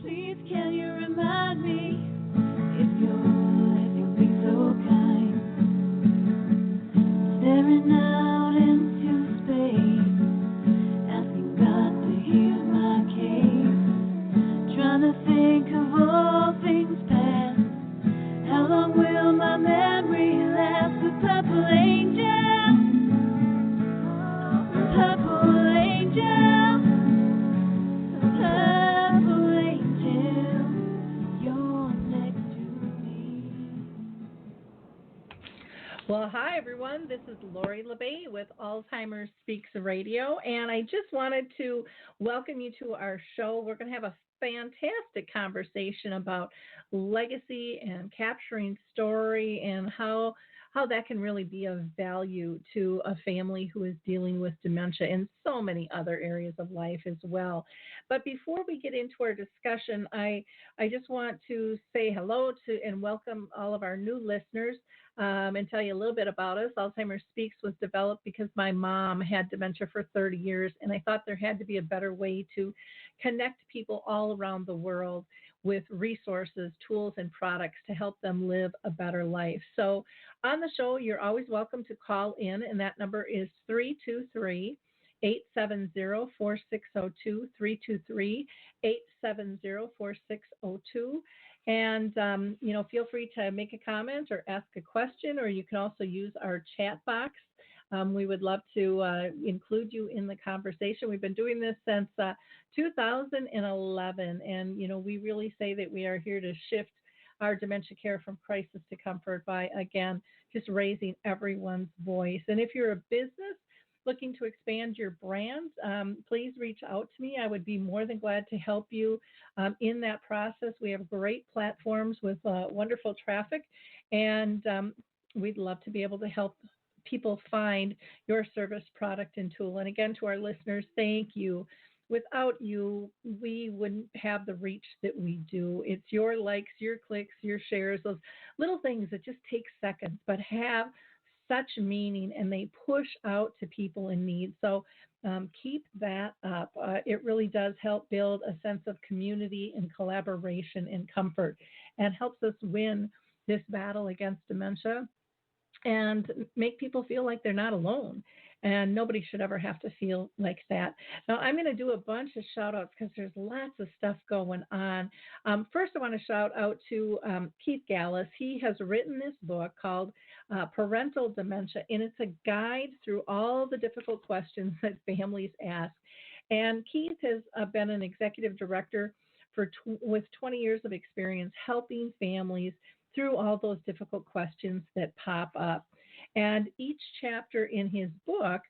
Please can you remind me if you'll be so kind, staring out into space, asking God to hear my case, trying to think of all things past. How long will my memory last? The purple angel, the purple angel, the purple angel, you're next to me. Well, hi, everyone. This is Lori LeBay with Alzheimer Speaks Radio, and I just wanted to welcome you to our show. We're going to have a fantastic conversation about legacy and capturing story and how that can really be of value to a family who is dealing with dementia and so many other areas of life as well. But before we get into our discussion, I just want to say hello to and welcome all of our new listeners. And tell you a little bit about us. Alzheimer Speaks was developed because my mom had dementia for 30 years, and I thought there had to be a better way to connect people all around the world with resources, tools, and products to help them live a better life. So on the show, you're always welcome to call in, and that number is 323 870 4602, 323 870 4602. And, feel free to make a comment or ask a question, or you can also use our chat box. We would love to include you in the conversation. We've been doing this since 2011, and, we really say that we are here to shift our dementia care from crisis to comfort by, again, just raising everyone's voice. And if you're a business looking to expand your brand, please reach out to me. I would be more than glad to help you in that process. We have great platforms with wonderful traffic, and we'd love to be able to help people find your service, product, and tool. And again, to our listeners, thank you. Without you, we wouldn't have the reach that we do. It's your likes, your clicks, your shares, those little things that just take seconds, but have such meaning, and they push out to people in need. So keep that up. It really does help build a sense of community and collaboration and comfort, and helps us win this battle against dementia and make people feel like they're not alone. And nobody should ever have to feel like that. Now, I'm going to do a bunch of shout outs because there's lots of stuff going on. First, I want to shout out to Keith Gallus. He has written this book called Parental Dementia, and it's a guide through all the difficult questions that families ask. And Keith has been an executive director with 20 years of experience helping families through all those difficult questions that pop up. And each chapter in his book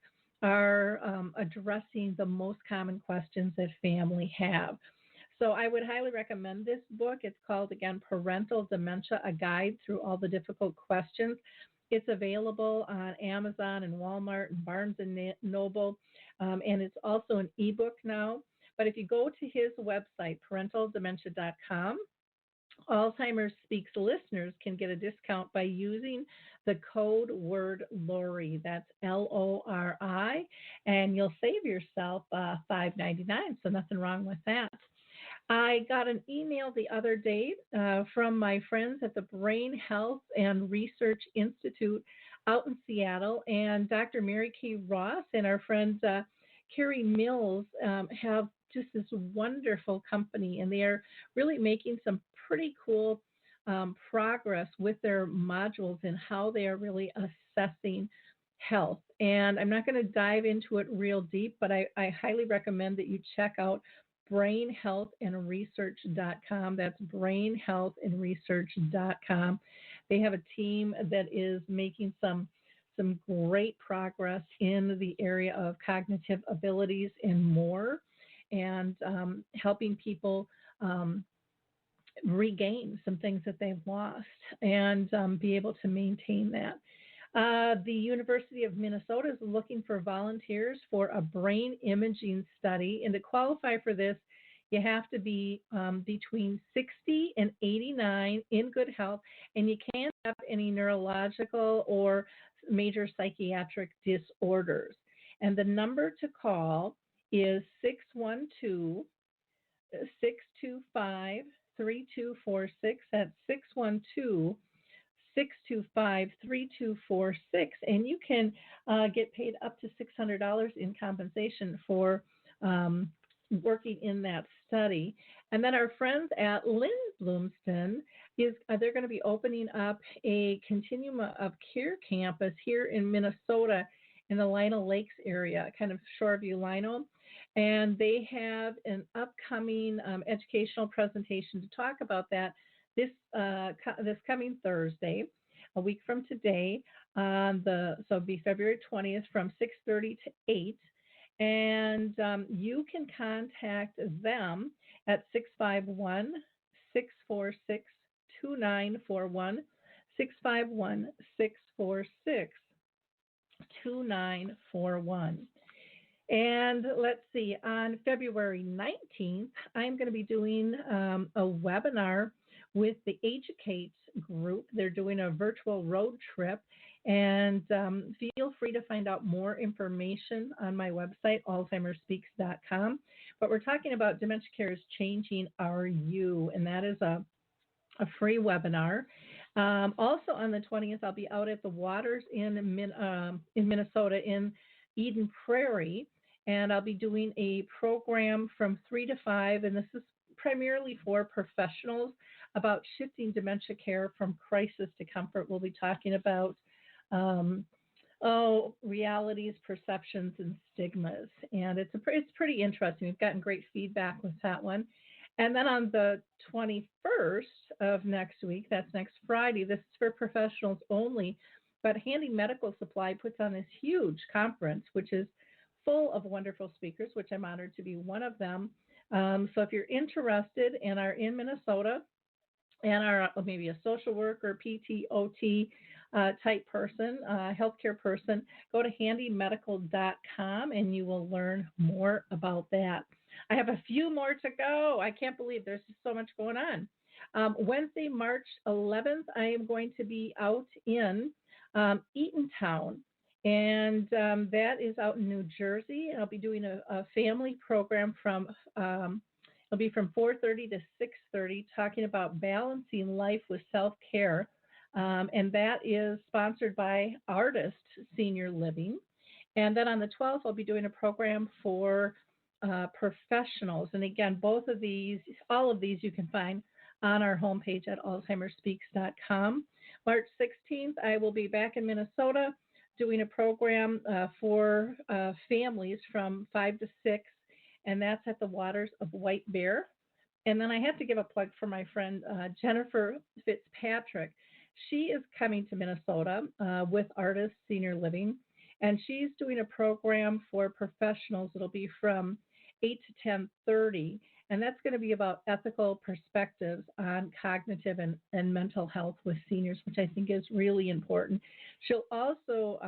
are addressing the most common questions that family have. So I would highly recommend this book. It's called, again, Parental Dementia, A Guide Through All the Difficult Questions. It's available on Amazon and Walmart and Barnes and Noble, and it's also an ebook now. But if you go to his website, parentaldementia.com, Alzheimer Speaks listeners can get a discount by using the code word Lori. That's LORI, and you'll save yourself $5.99. So nothing wrong with that. I got an email the other day from my friends at the Brain Health and Research Institute out in Seattle, and Dr. Mary Kay Ross and our friend Carrie Mills have just this wonderful company, and they are really making some pretty cool progress with their modules and how they are really assessing health. And I'm not going to dive into it real deep, but I highly recommend that you check out brainhealthandresearch.com. That's brainhealthandresearch.com. They have a team that is making some great progress in the area of cognitive abilities and more, and helping people regain some things that they've lost and be able to maintain that. The University of Minnesota is looking for volunteers for a brain imaging study. And to qualify for this, you have to be between 60 and 89 in good health, and you can't have any neurological or major psychiatric disorders. And the number to call is 612 625 3246. That's 612 625 3246. And you can get paid up to $600 in compensation for working in that study. And then our friends at Lynn Bloomston they're going to be opening up a Continuum of Care campus here in Minnesota in the Lino Lakes area, kind of Shoreview, Lino. And they have an upcoming educational presentation to talk about that this coming Thursday, a week from today, so it'll be February 20th from 6:30 to 8. And you can contact them at 651 646 2941, 651 646 2941. And let's see, on February 19th, I'm going to be doing a webinar with the Educate group. They're doing a virtual road trip. And feel free to find out more information on my website, alzheimerspeaks.com. But we're talking about Dementia Care is Changing Our You, and that is a free webinar. Also on the 20th, I'll be out at the Waters in Minnesota in Eden Prairie, and I'll be doing a program from 3 to 5, and this is primarily for professionals about shifting dementia care from crisis to comfort. We'll be talking about realities, perceptions, and stigmas, and it's pretty interesting. We've gotten great feedback with that one. And then on the 21st of next week, that's next Friday, this is for professionals only, but Handy Medical Supply puts on this huge conference, which is full of wonderful speakers, which I'm honored to be one of them. So if you're interested and are in Minnesota and are maybe a social worker, PT, OT type person, healthcare person, go to handymedical.com and you will learn more about that. I have a few more to go. I can't believe there's just so much going on. Wednesday, March 11th, I am going to be out in Eatontown, and that is out in New Jersey. I'll be doing a family program it'll be from 4:30 to 6:30, talking about balancing life with self-care, and that is sponsored by Artist Senior Living. And then on the 12th, I'll be doing a program for professionals. And again, all of these you can find on our homepage at alzheimerspeaks.com. March 16th, I will be back in Minnesota doing a program for families from 5 to 6, and that's at the Waters of White Bear. And then I have to give a plug for my friend Jennifer Fitzpatrick. She is coming to Minnesota with Artist Senior Living, and she's doing a program for professionals. It'll be from 8 to 10:30, and that's going to be about ethical perspectives on cognitive and mental health with seniors, which I think is really important. She'll also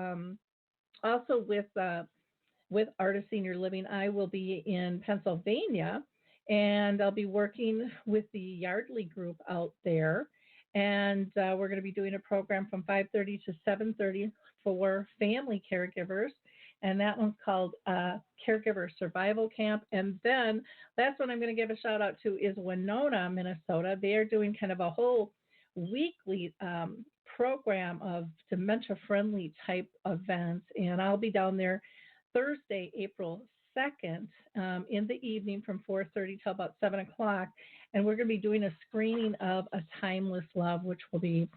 with Artist Senior Living, I will be in Pennsylvania, and I'll be working with the Yardley group out there, and we're going to be doing a program from 5:30 to 7:30 for family caregivers. And that one's called Caregiver Survival Camp. And then last one I'm going to give a shout out to is Winona, Minnesota. They are doing kind of a whole weekly program of dementia-friendly type events. And I'll be down there Thursday, April 2nd in the evening from 4:30 till about 7 o'clock. And we're going to be doing a screening of A Timeless Love, which will be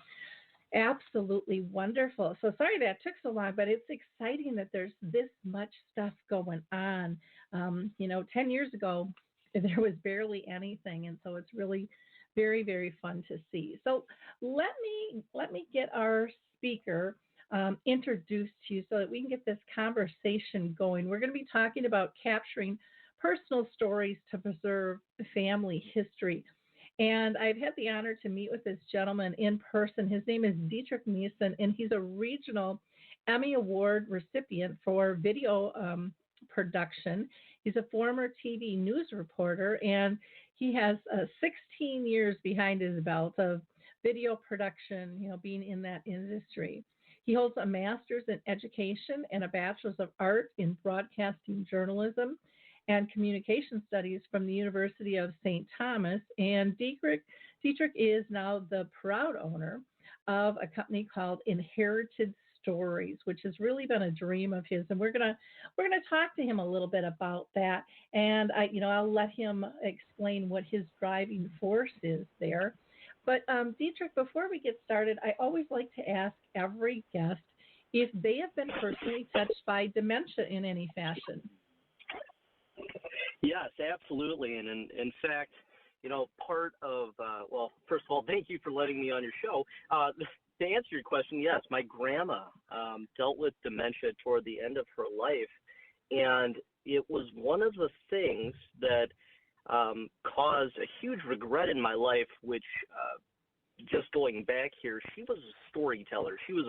absolutely wonderful. So sorry that took so long, but it's exciting that there's this much stuff going on. 10 years ago, there was barely anything, and so it's really very, very fun to see. So let me get our speaker introduced to you so that we can get this conversation going. We're going to be talking about capturing personal stories to preserve family history. And I've had the honor to meet with this gentleman in person. His name is Dietrich Nissen, and he's a regional Emmy Award-recipient for video production. He's a former TV news reporter, and he has 16 years behind his belt of video production, being in that industry. He holds a master's in education and a bachelor's of art in broadcasting journalism. and Communication Studies from the University of St. Thomas. And Dietrich is now the proud owner of a company called Inherited Stories, which has really been a dream of his. And we're gonna talk to him a little bit about that. And I'll let him explain what his driving force is there. But Dietrich, before we get started, I always like to ask every guest if they have been personally touched by dementia in any fashion. Yes, absolutely. And in fact, part of, first of all, thank you for letting me on your show. To answer your question, yes, my grandma dealt with dementia toward the end of her life. And it was one of the things that caused a huge regret in my life, which just going back here, she was a storyteller. She was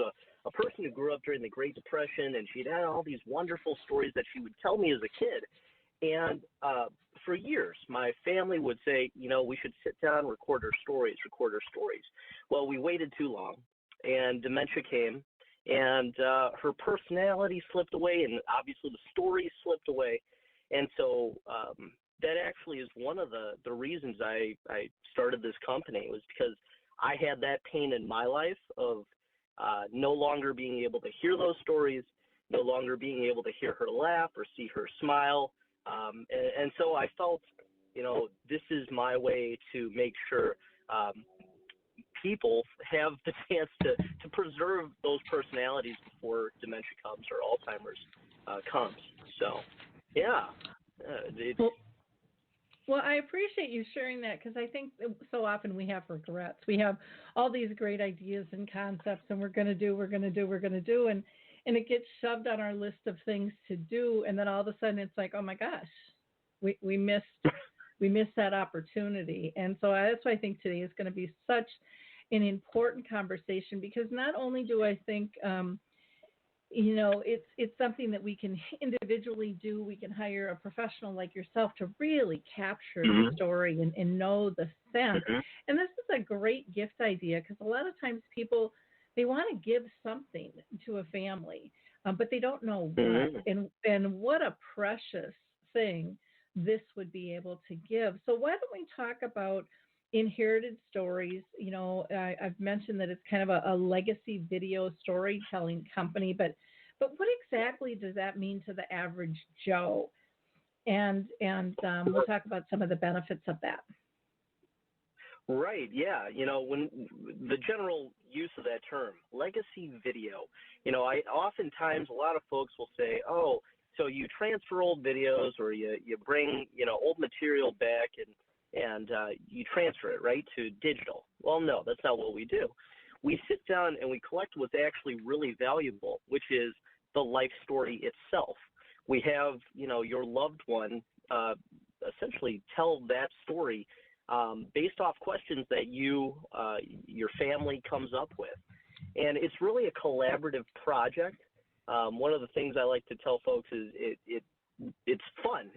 a person who grew up during the Great Depression, and she'd had all these wonderful stories that she would tell me as a kid. And for years, my family would say, we should sit down, record our stories. Well, we waited too long, and dementia came, and her personality slipped away, and obviously the stories slipped away. And so that actually is one of the reasons I started this company, was because I had that pain in my life of no longer being able to hear those stories, no longer being able to hear her laugh or see her smile. And so I felt, this is my way to make sure people have the chance to preserve those personalities before dementia comes or Alzheimer's comes. So, yeah. Well, I appreciate you sharing that, because I think so often we have regrets. We have all these great ideas and concepts, and we're going to do, and it gets shoved on our list of things to do, and then all of a sudden it's like, oh my gosh, we missed that opportunity. And so that's why I think today is going to be such an important conversation, because not only do I think it's something that we can individually do. We can hire a professional like yourself to really capture the story and know the sense. And this is a great gift idea, because a lot of times people, they want to give something to a family, but they don't know what. And what a precious thing this would be able to give. So why don't we talk about Inherited Stories? I've mentioned that it's kind of a legacy video storytelling company, but what exactly does that mean to the average Joe? And we'll talk about some of the benefits of that. Right, yeah. When the general use of that term, legacy video, oftentimes a lot of folks will say, oh, so you transfer old videos, or you bring, old material back and you transfer it, right, to digital. Well, no, that's not what we do. We sit down and we collect what's actually really valuable, which is the life story itself. We have, your loved one essentially tell that story based off questions that your family comes up with. And it's really a collaborative project. One of the things I like to tell folks is it's fun.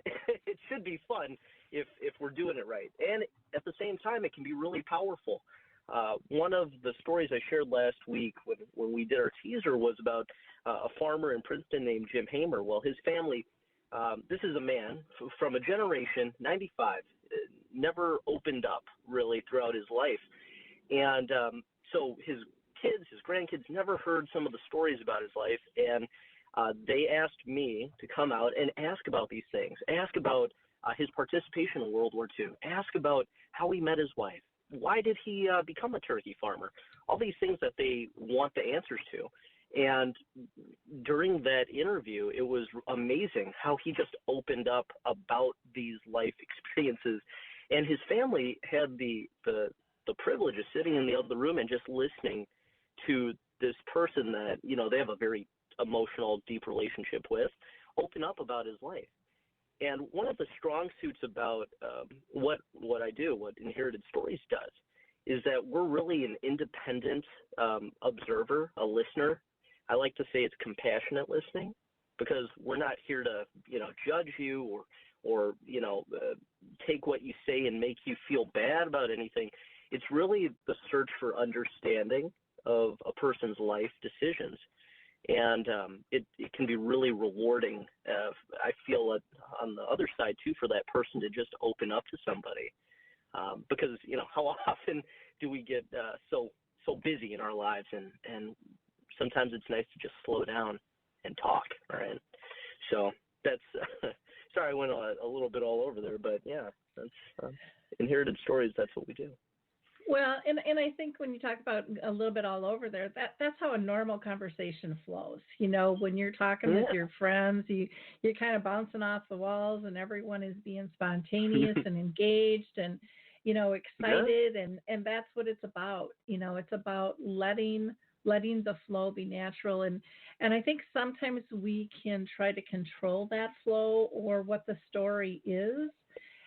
It should be fun if we're doing it right. And at the same time, it can be really powerful. One of the stories I shared last week when we did our teaser was about a farmer in Princeton named Jim Hamer. Well, his family, this is a man from a generation, 95, never opened up really throughout his life. And so his grandkids never heard some of the stories about his life. And they asked me to come out and ask about these things, ask about his participation in World War II, ask about how he met his wife. Why did he become a turkey farmer? All these things that they want the answers to. And during that interview, it was amazing how he just opened up about these life experiences. And his family had the privilege of sitting in the other room and just listening to this person that, they have a very emotional, deep relationship with, open up about his life. And one of the strong suits about what I do, what Inherited Stories does, is that we're really an independent observer, a listener. I like to say it's compassionate listening, because we're not here to, judge you or take what you say and make you feel bad about anything. It's really the search for understanding of a person's life decisions. And it can be really rewarding. I feel it on the other side too, for that person to just open up to somebody, because how often do we get so busy in our lives, and sometimes it's nice to just slow down and talk, right? So that's sorry, I went a little bit all over there, but yeah, that's inherited stories. That's what we do. Well, and I think when you talk about a little bit all over there, that's how a normal conversation flows. When you're talking with your friends, you're kind of bouncing off the walls, and everyone is being spontaneous and engaged and excited, and that's what it's about. It's about letting the flow be natural, and I think sometimes we can try to control that flow or what the story is.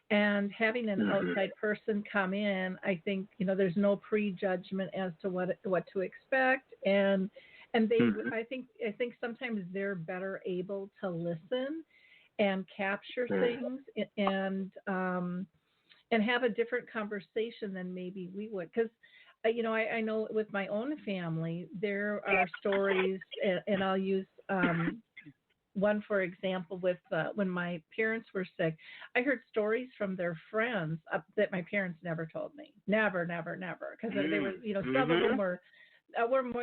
And having an outside person come in, I think there's no prejudgment as to what to expect, and they I think sometimes they're better able to listen and capture things and have a different conversation than maybe we would, because I know with my own family there are stories, and I'll use one, for example, with when my parents were sick, I heard stories from their friends that my parents never told me. Never, because they were, some of them were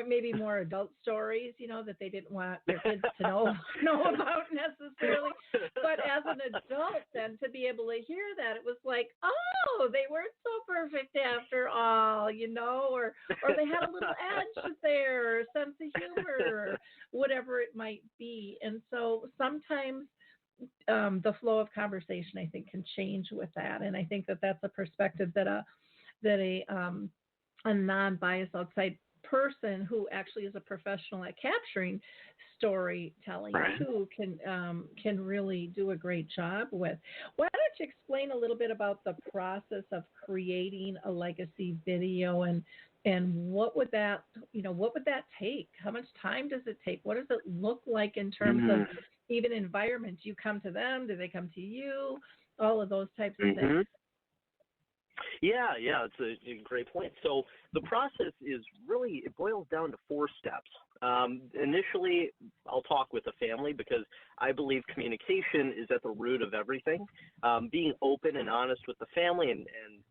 maybe more adult stories, that they didn't want their kids to know about necessarily. But as an adult, then to be able to hear that, it was like, oh, they weren't so perfect after all, or they had a little edge there, or sense of humor, or whatever it might be. And so sometimes the flow of conversation, I think, can change with that. And I think that that's a perspective that a non-biased outside person who actually is a professional at capturing storytelling too can really do a great job with. Why don't you explain a little bit about the process of creating a legacy video, and what would that take? How much time does it take? What does it look like in terms of even environments? You come to them, do they come to you? All of those types of things. Yeah, it's a great point. So the process is really, it boils down to 4 steps. Initially, I'll talk with the family because I believe communication is at the root of everything. Being open and honest with the family and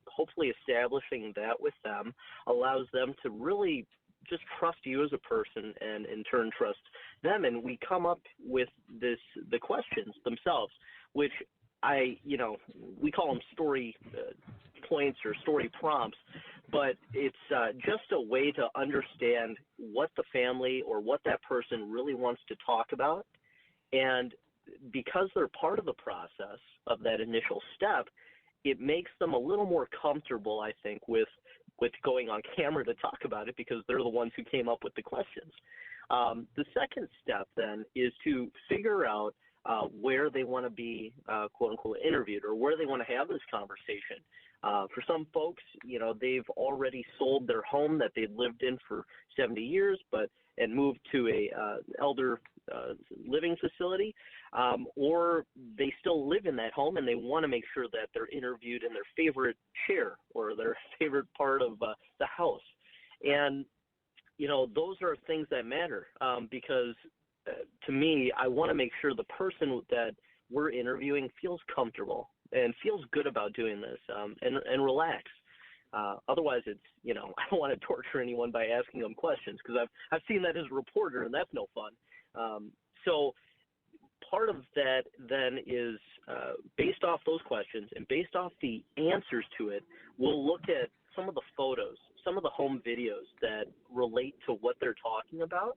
hopefully establishing that with them allows them to really just trust you as a person, and in turn trust them. And we come up with the questions themselves, which we call them story points or story prompts, but it's just a way to understand what the family or what that person really wants to talk about. And because they're part of the process of that initial step, it makes them a little more comfortable, I think, with going on camera to talk about it, because they're the ones who came up with the questions. The second step then is to figure out where they want to be, quote unquote, interviewed, or where they want to have this conversation. For some folks, they've already sold their home that they'd lived in for 70 years, and moved to a elder living facility, or they still live in that home and they want to make sure that they're interviewed in their favorite chair or their favorite part of the house. And those are things that matter, because to me, I want to make sure the person that we're interviewing feels comfortable and feels good about doing this, and relax. Otherwise, it's, I don't want to torture anyone by asking them questions, because I've seen that as a reporter, and that's no fun. So part of that then is based off those questions and based off the answers to it, we'll look at some of the photos, some of the home videos that relate to what they're talking about,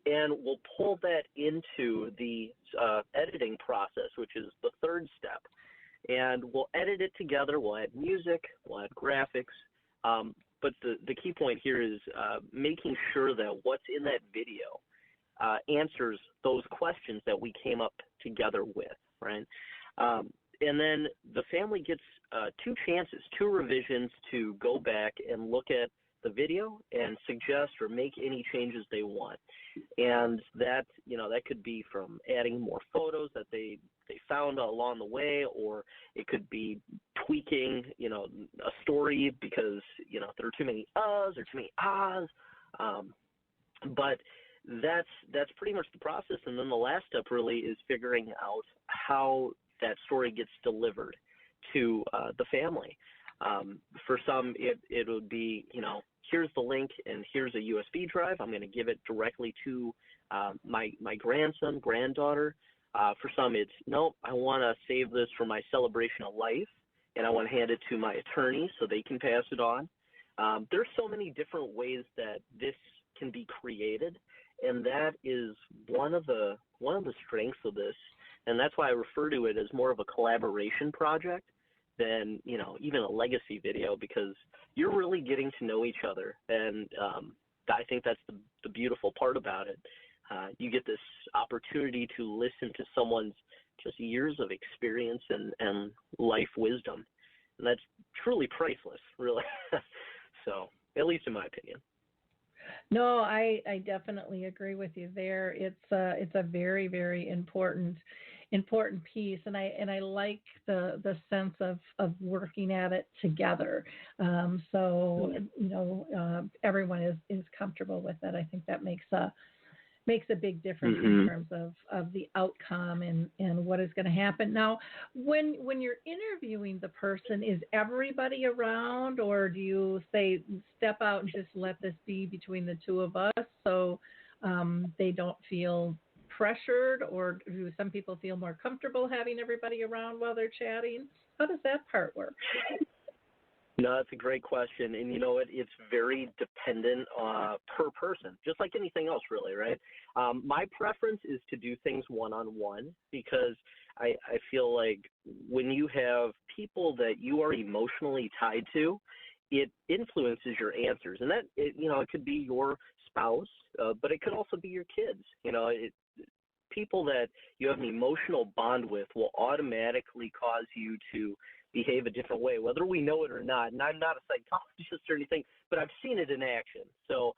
and we'll pull that into the editing process, which is the third step. And we'll edit it together. We'll add music, we'll add graphics. But the key point here is making sure that what's in that video answers those questions that we came up together with, right? And then the family gets 2 chances, 2 revisions to go back and look at the video and suggest or make any changes they want. And that, that could be from adding more photos that they found along the way, or it could be tweaking, a story because, there are too many uhs or too many ahs. But that's pretty much the process. And then the last step really is figuring out how that story gets delivered to the family. For some, it would be, here's the link and here's a USB drive. I'm going to give it directly to my grandson, granddaughter. For some, it's, no, I want to save this for my celebration of life, and I want to hand it to my attorney so they can pass it on. There's so many different ways that this can be created, and that is one of the strengths of this, and that's why I refer to it as more of a collaboration project than even a legacy video, because you're really getting to know each other, and I think that's the beautiful part about it. You get this opportunity to listen to someone's just years of experience and life wisdom, and that's truly priceless, really. So, at least in my opinion. No, I definitely agree with you there. It's a very, very important piece, and I like the sense of working at it together. So everyone is comfortable with it. I think that makes a big difference in terms of the outcome and what is going to happen. Now, when you're interviewing the person, is everybody around, or do you say step out and just let this be between the two of us so they don't feel pressured, or do some people feel more comfortable having everybody around while they're chatting? How does that part work? No, that's a great question. And you know what? It's very dependent per person, just like anything else, really, right? My preference is to do things one-on-one, because I feel like when you have people that you are emotionally tied to, it influences your answers. And that, it could be your spouse, but it could also be your kids. People that you have an emotional bond with will automatically cause you to behave a different way, whether we know it or not. And I'm not a psychologist or anything, but I've seen it in action. So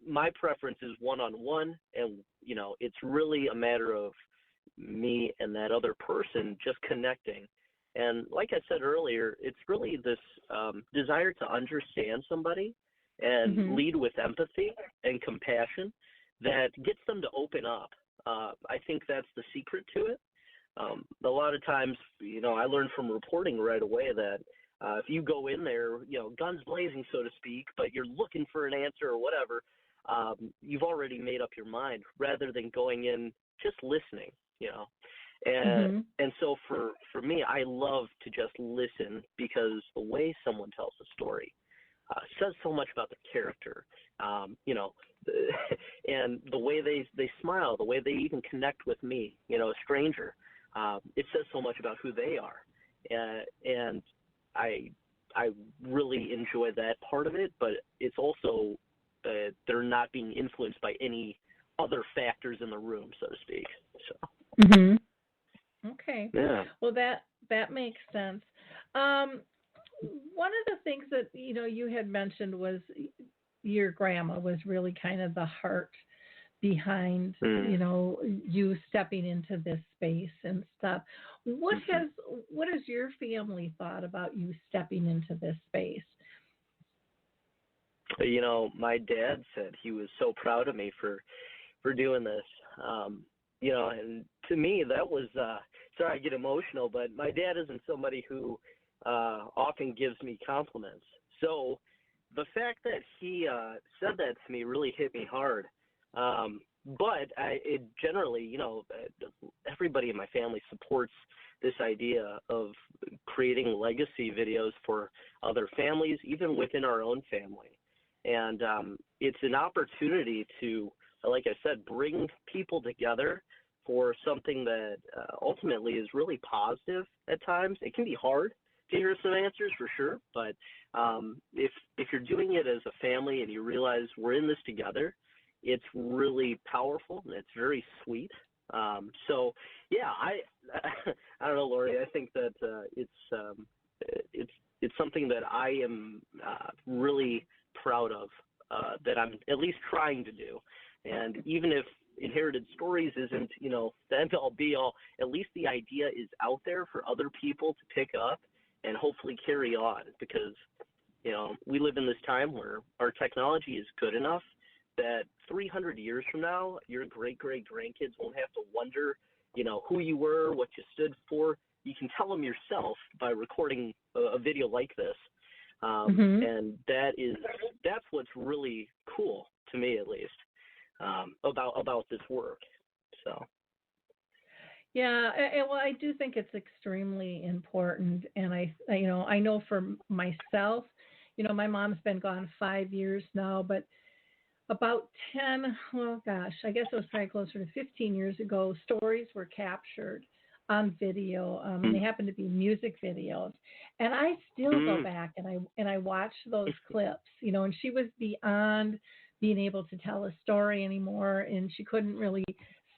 my preference is one-on-one, and, it's really a matter of me and that other person just connecting. And like I said earlier, it's really this desire to understand somebody and lead with empathy and compassion that gets them to open up. I think that's the secret to it. A lot of times, I learned from reporting right away that if you go in there, guns blazing, so to speak, but you're looking for an answer or whatever, you've already made up your mind, rather than going in just listening, And so for me, I love to just listen, because the way someone tells a story says so much about their character, and the way they smile, the way they even connect with me, a stranger. It says so much about who they are, and I really enjoy that part of it. But it's also they're not being influenced by any other factors in the room, so to speak. So. Okay. Yeah. Well, that makes sense. One of the things that you had mentioned was your grandma was really kind of the heart behind you stepping into this space and stuff. What has your family thought about you stepping into this space? My dad said he was so proud of me for doing this. And to me that was sorry, I get emotional, but my dad isn't somebody who often gives me compliments. So the fact that he said that to me really hit me hard. But it generally, everybody in my family supports this idea of creating legacy videos for other families, even within our own family. And it's an opportunity to, like I said, bring people together for something that ultimately is really positive at times. It can be hard to hear some answers, for sure, but if you're doing it as a family and you realize we're in this together, it's really powerful and it's very sweet. So yeah, I don't know, Lori. I think that it's something that I am really proud of, that I'm at least trying to do. And even if Inherited Stories isn't, the end all be all, at least the idea is out there for other people to pick up and hopefully carry on, because we live in this time where our technology is good enough that 300 years from now, your great-great-grandkids won't have to wonder, who you were, what you stood for. You can tell them yourself by recording a video like this. And that's what's really cool to me, at least, about this work. So. Yeah, well, I do think it's extremely important, and I know for myself, my mom's been gone 5 years now, but about 10, well, gosh, I guess it was probably closer to 15 years ago, stories were captured on video, and they happen to be music videos, and I still go back and I watch those clips, and she was beyond being able to tell a story anymore, and she couldn't really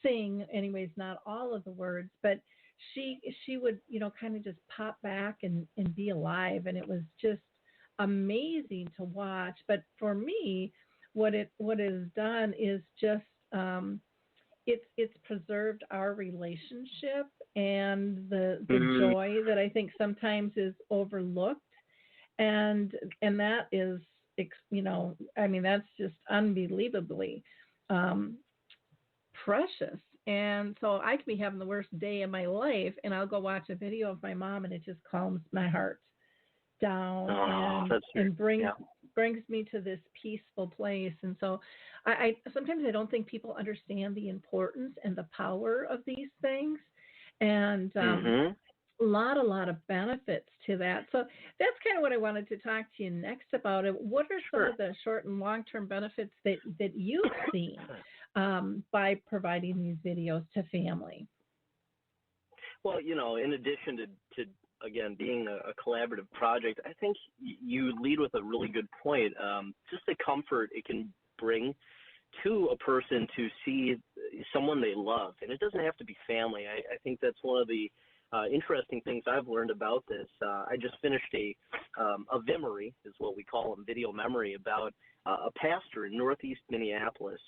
sing, anyways, not all of the words, but she would, kind of just pop back and be alive, and it was just amazing to watch. But for me, what it has done is just it's preserved our relationship and the joy that I think sometimes is overlooked, and that is, that's just unbelievably precious. And so I could be having the worst day of my life, and I'll go watch a video of my mom, and it just calms my heart down and brings me to this peaceful place. And so I sometimes I don't think people understand the importance and the power of these things, and a lot of benefits to that. So that's kind of what I wanted to talk to you next about. It. What are some of the short and long-term benefits that you've seen by providing these videos to family? Well, in addition to again being a collaborative project, I think you lead with a really good point. Just the comfort it can bring to a person to see someone they love, and it doesn't have to be family. I think that's one of the interesting things I've learned about this. I just finished a VIMery, is what we call them, video memory, about a pastor in Northeast Minneapolis.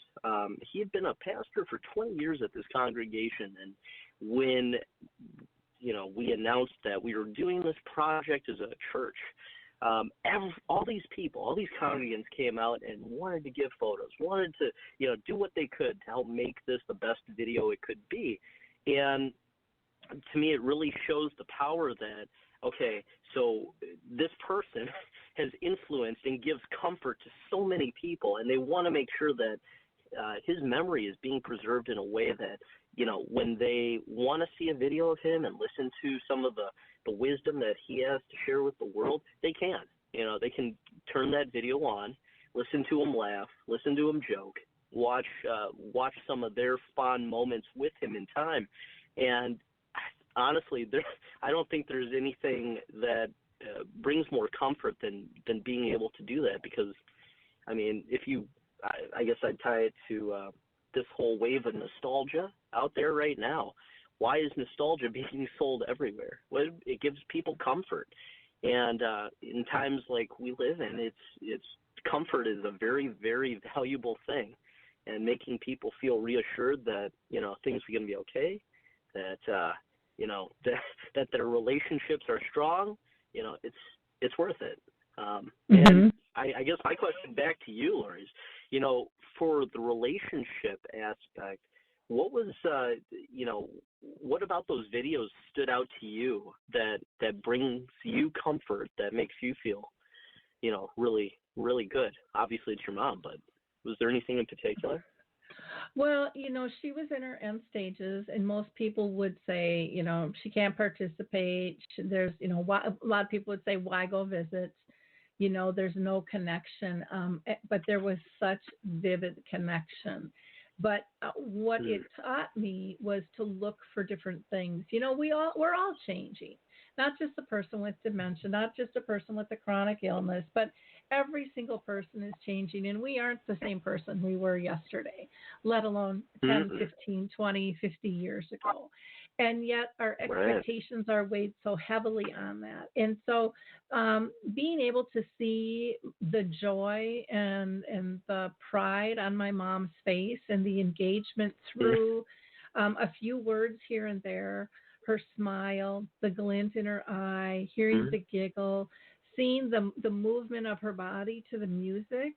He had been a pastor for 20 years at this congregation, and when we announced that we were doing this project as a church, all these people, all these congregants came out and wanted to give photos, wanted to do what they could to help make this the best video it could be. And to me, it really shows the power that, okay, so this person has influenced and gives comfort to so many people, and they want to make sure that his memory is being preserved in a way that, when they want to see a video of him and listen to some of the wisdom that he has to share with the world, they can. They can turn that video on, listen to him laugh, listen to him joke, watch some of their fond moments with him in time. And honestly, I don't think there's anything that brings more comfort than being able to do that, because, I mean, I guess I'd tie it to this whole wave of nostalgia out there right now. Why is nostalgia being sold everywhere? Well, it gives people comfort, and in times like we live in, it's comfort is a very, very valuable thing, and making people feel reassured that things are going to be okay, that that their relationships are strong. It's worth it. And I guess my question back to you, Laura, is, for the relationship aspect, what was, what about those videos stood out to you that brings you comfort, that makes you feel, really, really good? Obviously, it's your mom, but was there anything in particular? Well, she was in her end stages, and most people would say, she can't participate. There's, a lot of people would say, why go visit? There's no connection. But there was such vivid connection. But what it taught me was to look for different things. We're all changing, not just the person with dementia, not just a person with a chronic illness, but every single person is changing, and we aren't the same person we were yesterday, let alone 10, 15, 20, 50 years ago. And yet our expectations are weighed so heavily on that. And so being able to see the joy and the pride on my mom's face and the engagement through a few words here and there, her smile, the glint in her eye, hearing the giggle, seeing the movement of her body to the music,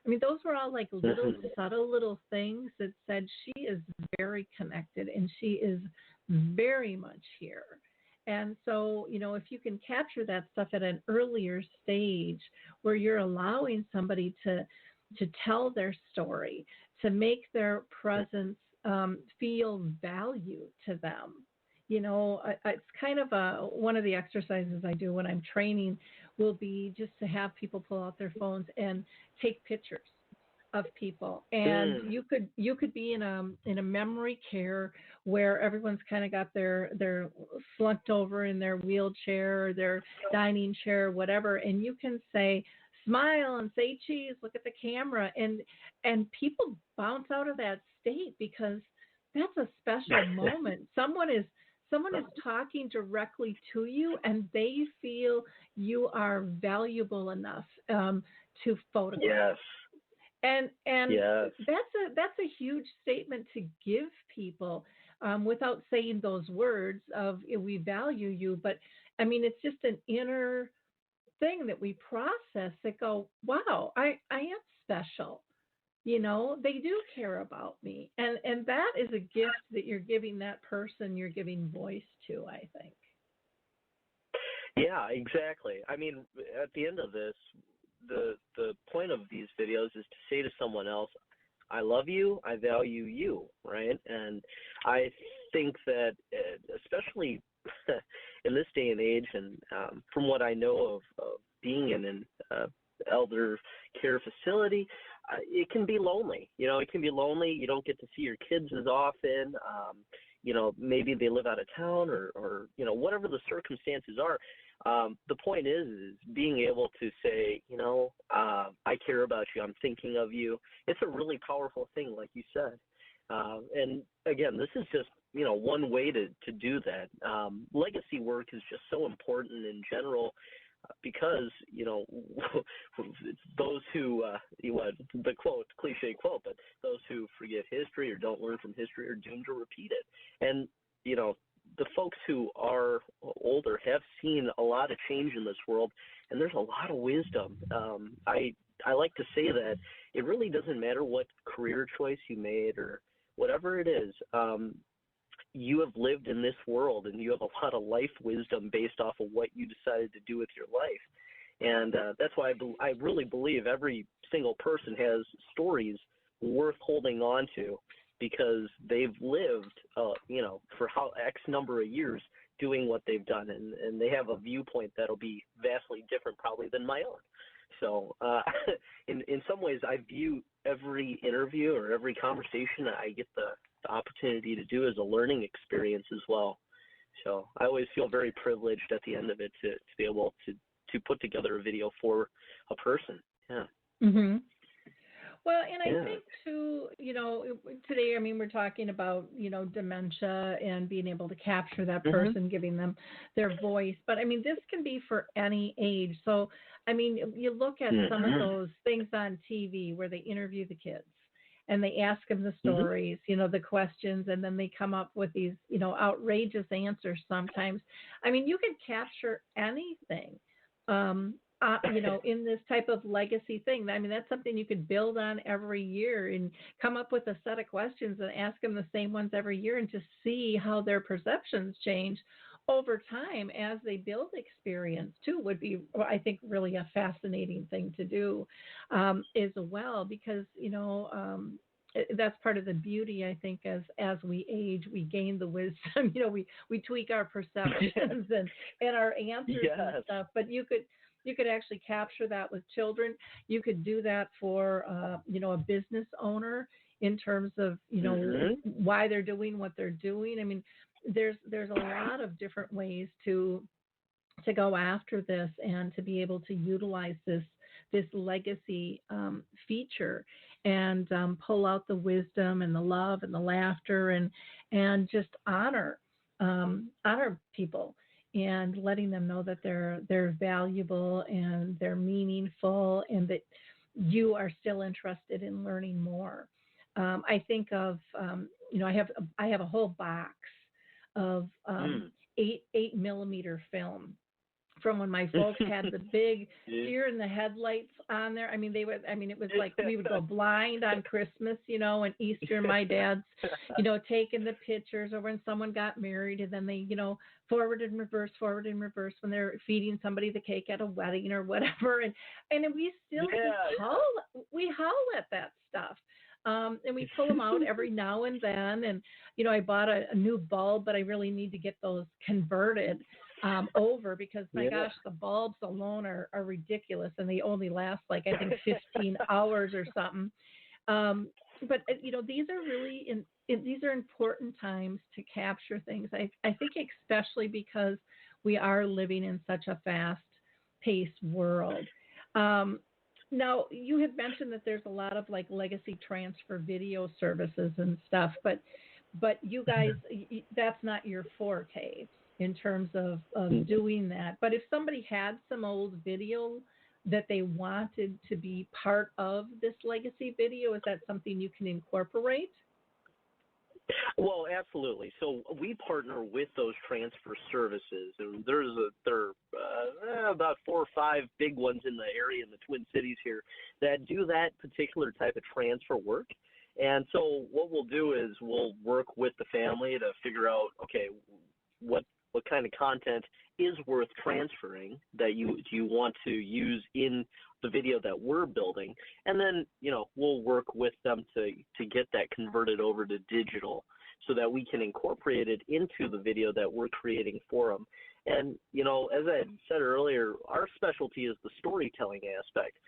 I mean, those were all like little Mhm. subtle little things that said she is very connected and she is very much here. And so, if you can capture that stuff at an earlier stage where you're allowing somebody to tell their story, to make their presence feel value to them. It's kind of one of the exercises I do when I'm training will be just to have people pull out their phones and take pictures of people, and Mm. you could be in a memory care where everyone's kind of got their slumped over in their wheelchair or their dining chair or whatever, and you can say smile and say cheese, look at the camera, and people bounce out of that state because that's a special moment. Someone is talking directly to you and they feel you are valuable enough to photograph. Yes. And Yes. that's a huge statement to give people without saying those words of we value you. But I mean, it's just an inner thing that we process that go, wow, I am special. They do care about me, and that is a gift that you're giving that person. You're giving voice to, I think. Yeah, exactly. I mean, at the end of this, the point of these videos is to say to someone else, I love you, I value you, right? And I think that, especially in this day and age, and from what I know of being in an elder care facility, it can be lonely. It can be lonely. You don't get to see your kids as often. Maybe they live out of town or whatever the circumstances are. The point is being able to say, I care about you. I'm thinking of you. It's a really powerful thing, like you said. And again, this is just, one way to do that. Legacy work is just so important in general because, it's those who, the cliche quote, but those who forget history or don't learn from history are doomed to repeat it. And, the folks who are older have seen a lot of change in this world, and there's a lot of wisdom. I like to say that it really doesn't matter what career choice you made or whatever it is. You have lived in this world, and you have a lot of life wisdom based off of what you decided to do with your life. And that's why I really believe every single person has stories worth holding on to because they've lived, for X number of years doing what they've done, and they have a viewpoint that'll be vastly different probably than my own. So in some ways, I view every interview or every conversation I get the opportunity to do as a learning experience as well. So I always feel very privileged at the end of it to be able to put together a video for a person. Yeah. Mm-hmm. Well, and I Yeah. think too, today, I mean, we're talking about, dementia and being able to capture that Mhm. person, giving them their voice. But I mean, this can be for any age. So, I mean, you look at some of Mhm. those things on TV where they interview the kids and they ask them the Mhm. stories, the questions, and then they come up with these, outrageous answers sometimes. I mean, you can capture anything. In this type of legacy thing. I mean, that's something you could build on every year and come up with a set of questions and ask them the same ones every year and just see how their perceptions change over time as they build experience too would be, I think, really a fascinating thing to do as well because, that's part of the beauty, I think, as we age, we gain the wisdom. We tweak our perceptions and our answers and Yes. stuff. But you could actually capture that with children. You could do that for a business owner in terms of Mhm. why they're doing what they're doing. I mean, there's a lot of different ways to go after this and to be able to utilize this legacy feature and pull out the wisdom and the love and the laughter and just honor people and letting them know that they're valuable and they're meaningful and that you are still interested in learning more. I think of I have a whole box of Mm. 8 millimeter film from when my folks had the big deer in the headlights on there. I mean, it was like we would go blind on Christmas, and Easter, my dad's, taking the pictures, or when someone got married, and then they, forward and reverse when they're feeding somebody the cake at a wedding or whatever. And we still we howl at that stuff. And we pull them out every now and then. And, I bought a new bulb, but I really need to get those converted over, because my gosh, the bulbs alone are ridiculous, and they only last like, I think, 15 hours or something. But these are really these are important times to capture things. I think especially because we are living in such a fast-paced world. Now, you had mentioned that there's a lot of like legacy transfer video services and stuff, but you guys, that's not your forte in terms of doing that. But if somebody had some old video that they wanted to be part of this legacy video, is that something you can incorporate? Well, absolutely. So we partner with those transfer services, and there are about 4 or 5 big ones in the area in the Twin Cities here that do that particular type of transfer work. And so what we'll do is we'll work with the family to figure out, okay, what kind of content is worth transferring that you want to use in the video that we're building, and then we'll work with them to get that converted over to digital so that we can incorporate it into the video that we're creating for them. And as I said earlier, our specialty is the storytelling aspect.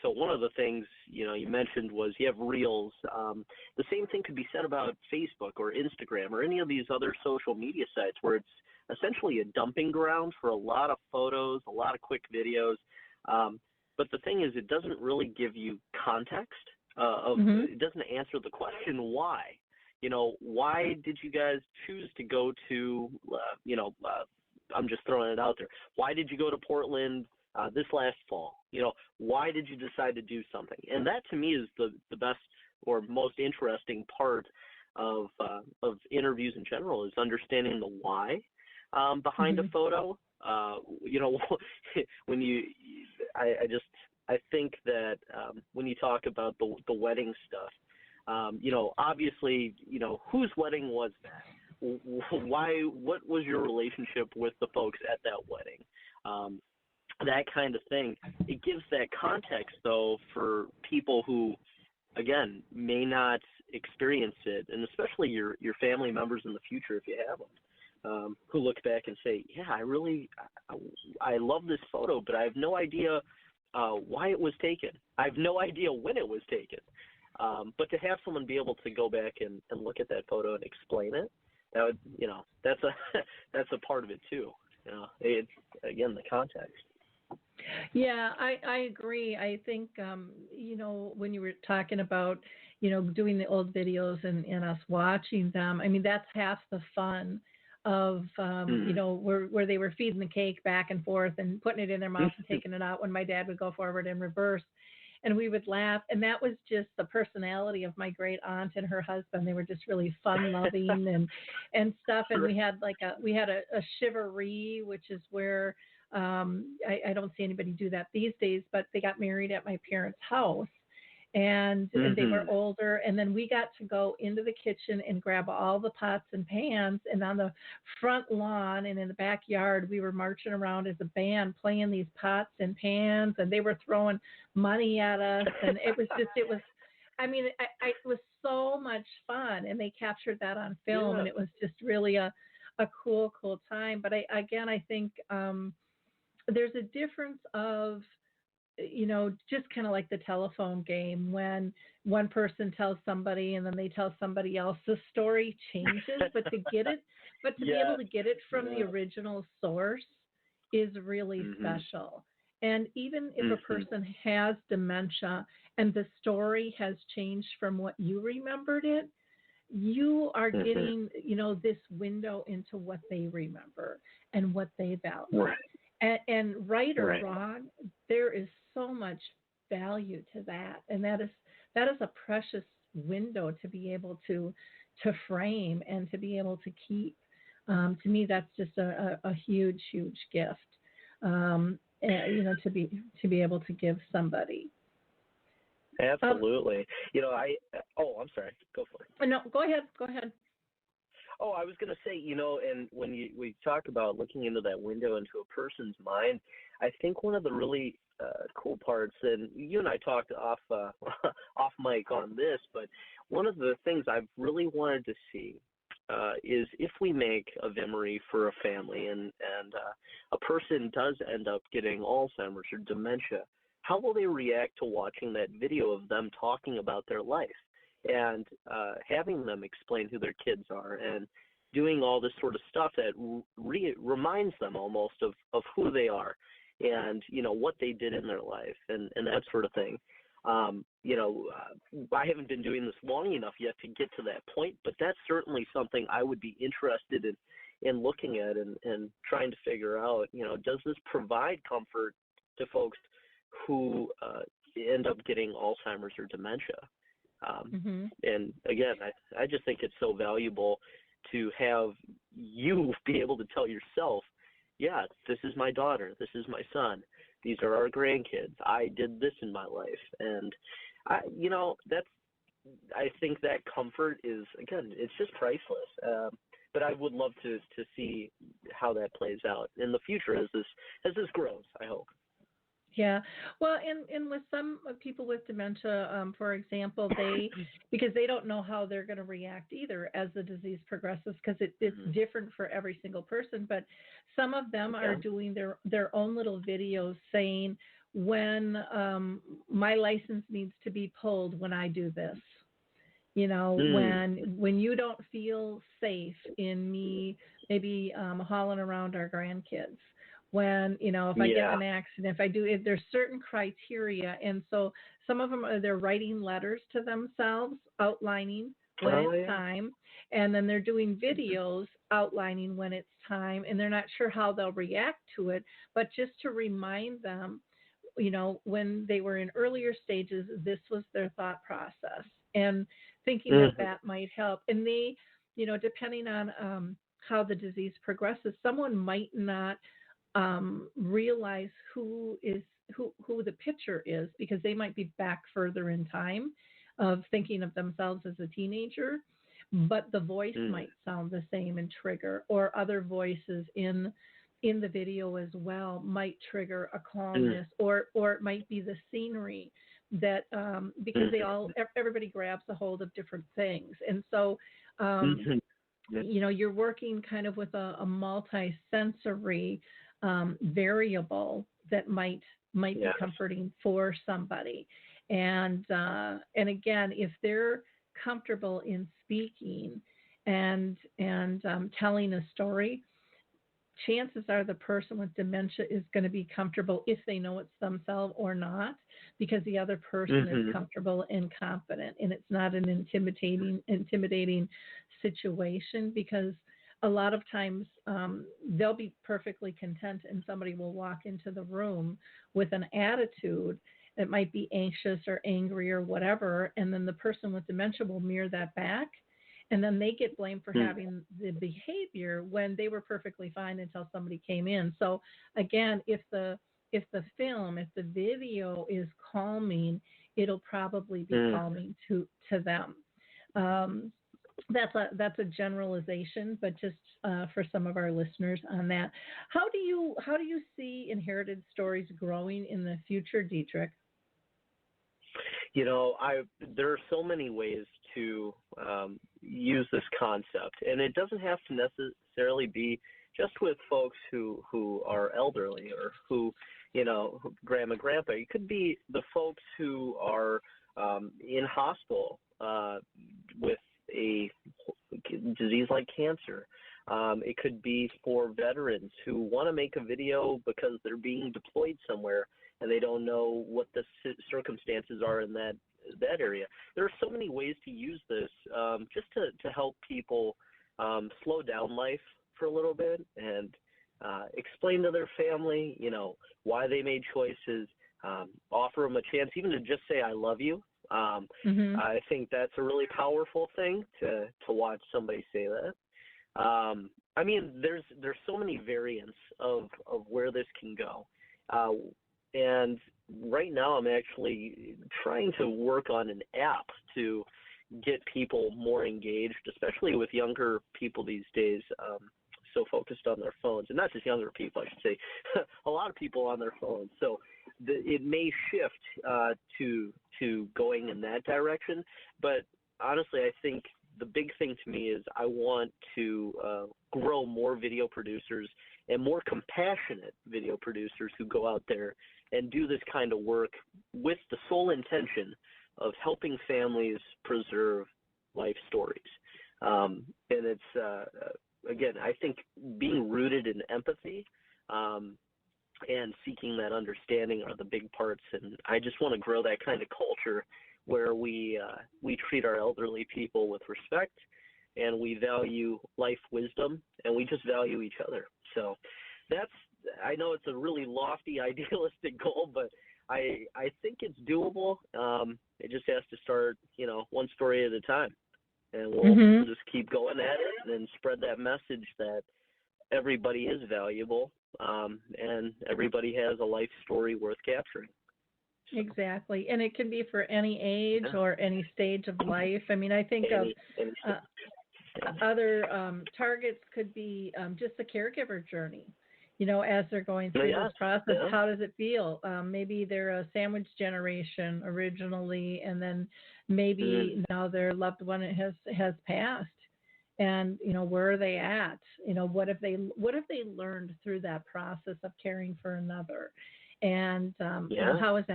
So one of the things, you mentioned was you have Reels. The same thing could be said about Facebook or Instagram or any of these other social media sites where it's essentially a dumping ground for a lot of photos, a lot of quick videos. But the thing is, it doesn't really give you context. It doesn't answer the question why. Why did you guys choose to go to, I'm just throwing it out there. Why did you go to Portland this last fall? Why did you decide to do something? And that to me is the best or most interesting part of interviews in general, is understanding the why behind a photo. I think that when you talk about the wedding stuff, obviously, whose wedding was that? Why? What was your relationship with the folks at that wedding? That kind of thing. It gives that context, though, for people who, again, may not experience it, and especially your family members in the future, if you have them, who look back and say, yeah, I love this photo, but I have no idea why it was taken. I have no idea when it was taken. But to have someone be able to go back and look at that photo and explain it, that would, that's a part of it too. It's, again, the context. Yeah, I agree. I think, when you were talking about, doing the old videos and us watching them, I mean, that's half the fun of, where they were feeding the cake back and forth and putting it in their mouth and taking it out when my dad would go forward and reverse. And we would laugh. And that was just the personality of my great aunt and her husband. They were just really fun loving and stuff. And we had a chivalry, which is where, I don't see anybody do that these days, but they got married at my parents' house, and they were older, and then we got to go into the kitchen and grab all the pots and pans, and on the front lawn and in the backyard, we were marching around as a band playing these pots and pans, and they were throwing money at us, and it was so much fun, and they captured that on film, and it was just really a cool time. But I think there's a difference of, just kind of like the telephone game, when one person tells somebody and then they tell somebody else, the story changes, but to be able to get it from the original source is really special. And even if a person has dementia and the story has changed from what you remembered it, you are getting, this window into what they remember and what they value. Right. And right or wrong, there is so much value to that, and that is a precious window to be able to frame and to be able to keep. To me, that's just a huge, huge gift, to be able to give somebody. Absolutely. I'm sorry. Go for it. No, go ahead. Go ahead. Oh, I was going to say, and when we talk about looking into that window into a person's mind, I think one of the really cool parts, and you and I talked off off mic on this, but one of the things I've really wanted to see is if we make a memory for a family and a person does end up getting Alzheimer's or dementia, how will they react to watching that video of them talking about their life and having them explain who their kids are and doing all this sort of stuff that reminds them almost of who they are and, what they did in their life and that sort of thing. I haven't been doing this long enough yet to get to that point, but that's certainly something I would be interested in looking at and trying to figure out, does this provide comfort to folks who end up getting Alzheimer's or dementia? And again, I just think it's so valuable to have you be able to tell yourself, yeah, this is my daughter, this is my son, these are our grandkids, I did this in my life. And I think that comfort is, again, it's just priceless. But I would love to see how that plays out in the future as this grows, I hope. Yeah. Well, and with some people with dementia, for example, because they don't know how they're going to react either as the disease progresses, because it's different for every single person. But some of them are doing their own little videos saying, when my license needs to be pulled when I do this. When you don't feel safe in me, maybe hauling around our grandkids. When, if I get in an accident, if there's certain criteria. And so some of them they're writing letters to themselves outlining when it's time. And then they're doing videos outlining when it's time. And they're not sure how they'll react to it. But just to remind them, when they were in earlier stages, this was their thought process. And thinking that might help. And they, depending on how the disease progresses, someone might not realize who the picture is, because they might be back further in time of thinking of themselves as a teenager, but the voice might sound the same and trigger, or other voices in the video as well might trigger a calmness, or it might be the scenery that because everybody grabs a hold of different things. And so you're working kind of with a multi-sensory variable that might be comforting for somebody. And again, if they're comfortable in speaking and telling a story, chances are the person with dementia is going to be comfortable if they know it's themselves or not, because the other person is comfortable and confident, and it's not an intimidating situation, because a lot of times they'll be perfectly content and somebody will walk into the room with an attitude that might be anxious or angry or whatever, and then the person with dementia will mirror that back, and then they get blamed for having the behavior when they were perfectly fine until somebody came in. So again, if the video is calming, it'll probably be calming to them. That's a generalization, but just for some of our listeners on that. How do you see inherited stories growing in the future, Dietrich? There are so many ways to use this concept, and it doesn't have to necessarily be just with folks who are elderly or who, grandma, grandpa. It could be the folks who are in hospital with a disease like cancer. It could be for veterans who want to make a video because they're being deployed somewhere and they don't know what the circumstances are in that area. There are so many ways to use this just to help people slow down life for a little bit and explain to their family, why they made choices, offer them a chance even to just say, I love you. I think that's a really powerful thing to watch somebody say that. I mean, there's so many variants of where this can go, and right now I'm actually trying to work on an app to get people more engaged, especially with younger people these days. So focused on their phones, and not just younger people, I should say, a lot of people on their phones. So it may shift to going in that direction. But honestly, I think the big thing to me is I want to grow more video producers and more compassionate video producers who go out there and do this kind of work with the sole intention of helping families preserve life stories. And it's, again, I think being rooted in empathy and seeking that understanding are the big parts. And I just want to grow that kind of culture where we treat our elderly people with respect, and we value life wisdom, and we just value each other. So I know it's a really lofty, idealistic goal, but I think it's doable. It just has to start, one story at a time. And we'll just keep going at it and spread that message that everybody is valuable, and everybody has a life story worth capturing. Exactly. And it can be for any age or any stage of life. I mean, I think other targets could be just the caregiver journey. As they're going through this process, how does it feel? Maybe they're a sandwich generation originally, and then maybe now their loved one has passed. And where are they at? What have they learned through that process of caring for another? And how has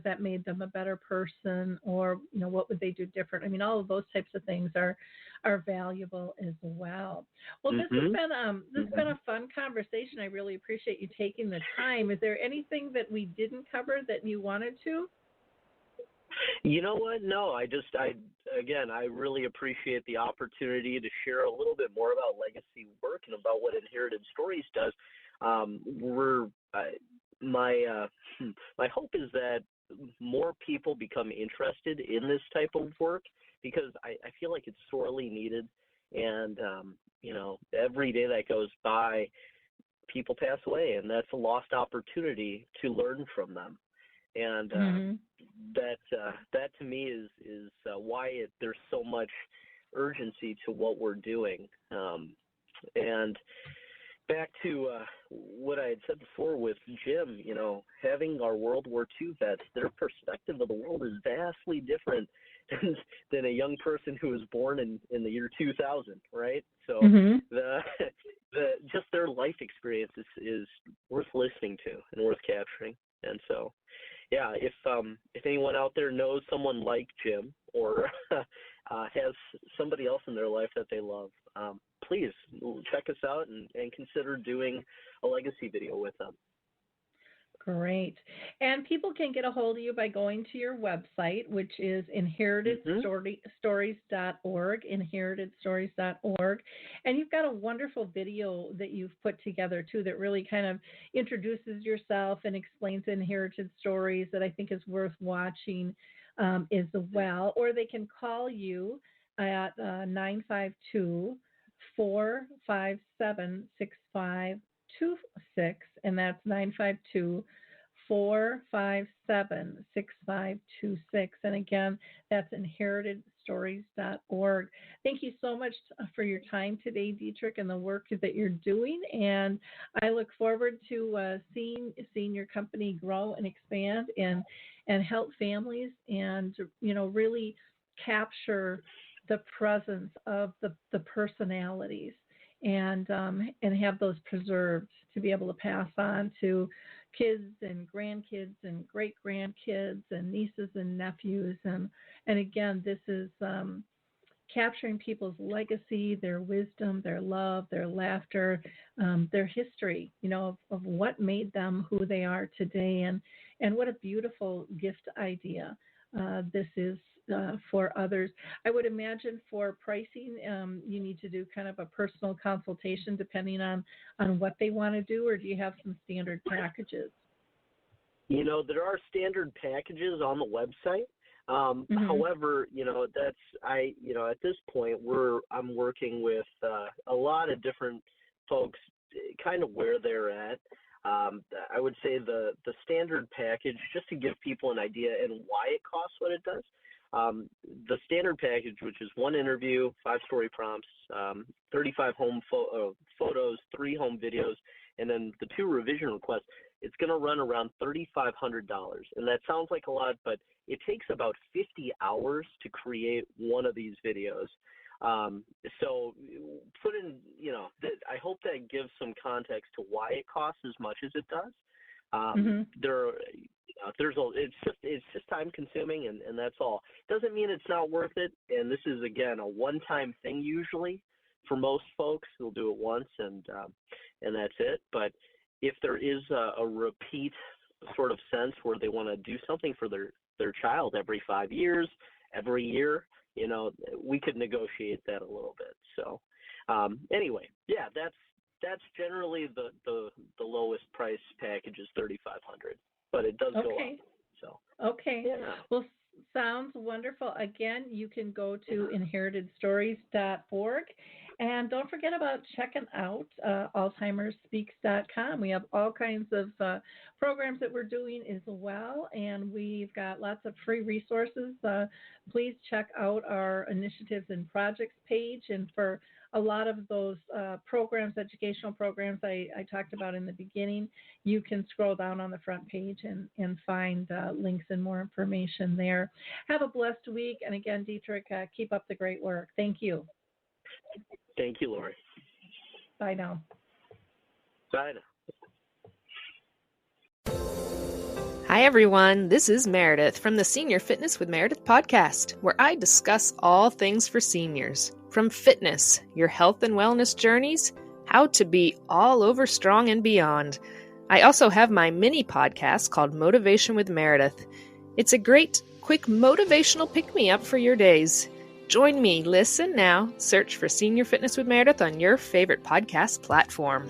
that made them a better person, or what would they do different? I mean, all of those types of things are valuable as well. Well, this has been a fun conversation. I really appreciate you taking the time. Is there anything that we didn't cover that you wanted to? You know what? No, I really appreciate the opportunity to share a little bit more about legacy work and about what Inherited Stories does. My hope is that more people become interested in this type of work, because I feel like it's sorely needed. And, every day that goes by, people pass away, and that's a lost opportunity to learn from them. And that to me is why there's so much urgency to what we're doing. And back to what I had said before with Jim, having our World War II vets, their perspective of the world is vastly different than a young person who was born in the year 2000, right? So just their life experience is worth listening to and worth capturing. And so, yeah, if anyone out there knows someone like Jim, or has somebody else in their life that they love, please check us out and consider doing a legacy video with them. Great. And people can get a hold of you by going to your website, which is inheritedstories.org, inheritedstories.org. And you've got a wonderful video that you've put together, too, that really kind of introduces yourself and explains Inherited Stories, that I think is worth watching as well. Or they can call you at 952-457-6526, and that's 952-457-6526. And again, that's inheritedstories.org. Thank you so much for your time today, Dietrich, and the work that you're doing. And I look forward to seeing your company grow and expand and help families, and really capture the presence of the personalities, and have those preserved to be able to pass on to kids and grandkids and great grandkids and nieces and nephews. And again, this is capturing people's legacy, their wisdom, their love, their laughter, their history, of what made them who they are today. And what a beautiful gift idea this is for others. I would imagine for pricing, you need to do kind of a personal consultation depending on what they want to do, or do you have some standard packages? There are standard packages on the website. However, at this point, I'm working with a lot of different folks kind of where they're at. I would say the standard package, just to give people an idea and why it costs what it does. The standard package, which is 1 interview, 5 story prompts, 35 home photos, 3 home videos, and then the 2 revision requests, it's going to run around $3,500. And that sounds like a lot, but it takes about 50 hours to create one of these videos. So put in, I hope that gives some context to why it costs as much as it does. It's just time consuming, and that's all. Doesn't mean it's not worth it. And this is, again, a one-time thing usually for most folks. They'll do it once and that's it. But if there is a repeat sort of sense where they want to do something for their child every 5 years, every year, we could negotiate that a little bit. So anyway, yeah, that's generally the lowest price package is $3,500, but it does go up. So okay, yeah. Well, sounds wonderful. Again, you can go to inheritedstories.org. And don't forget about checking out alzheimersspeaks.com. We have all kinds of programs that we're doing as well, and we've got lots of free resources. Please check out our initiatives and projects page. And for a lot of those programs, educational programs I talked about in the beginning, you can scroll down on the front page and find links and more information there. Have a blessed week. And again, Dietrich, keep up the great work. Thank you. Thank you, Lori. Bye now. Bye now. Hi, everyone. This is Meredith from the Senior Fitness with Meredith podcast, where I discuss all things for seniors, from fitness, your health and wellness journeys, how to be all over strong and beyond. I also have my mini podcast called Motivation with Meredith. It's a great, quick motivational pick-me-up for your days. Join me, listen now, search for Senior Fitness with Meredith on your favorite podcast platform.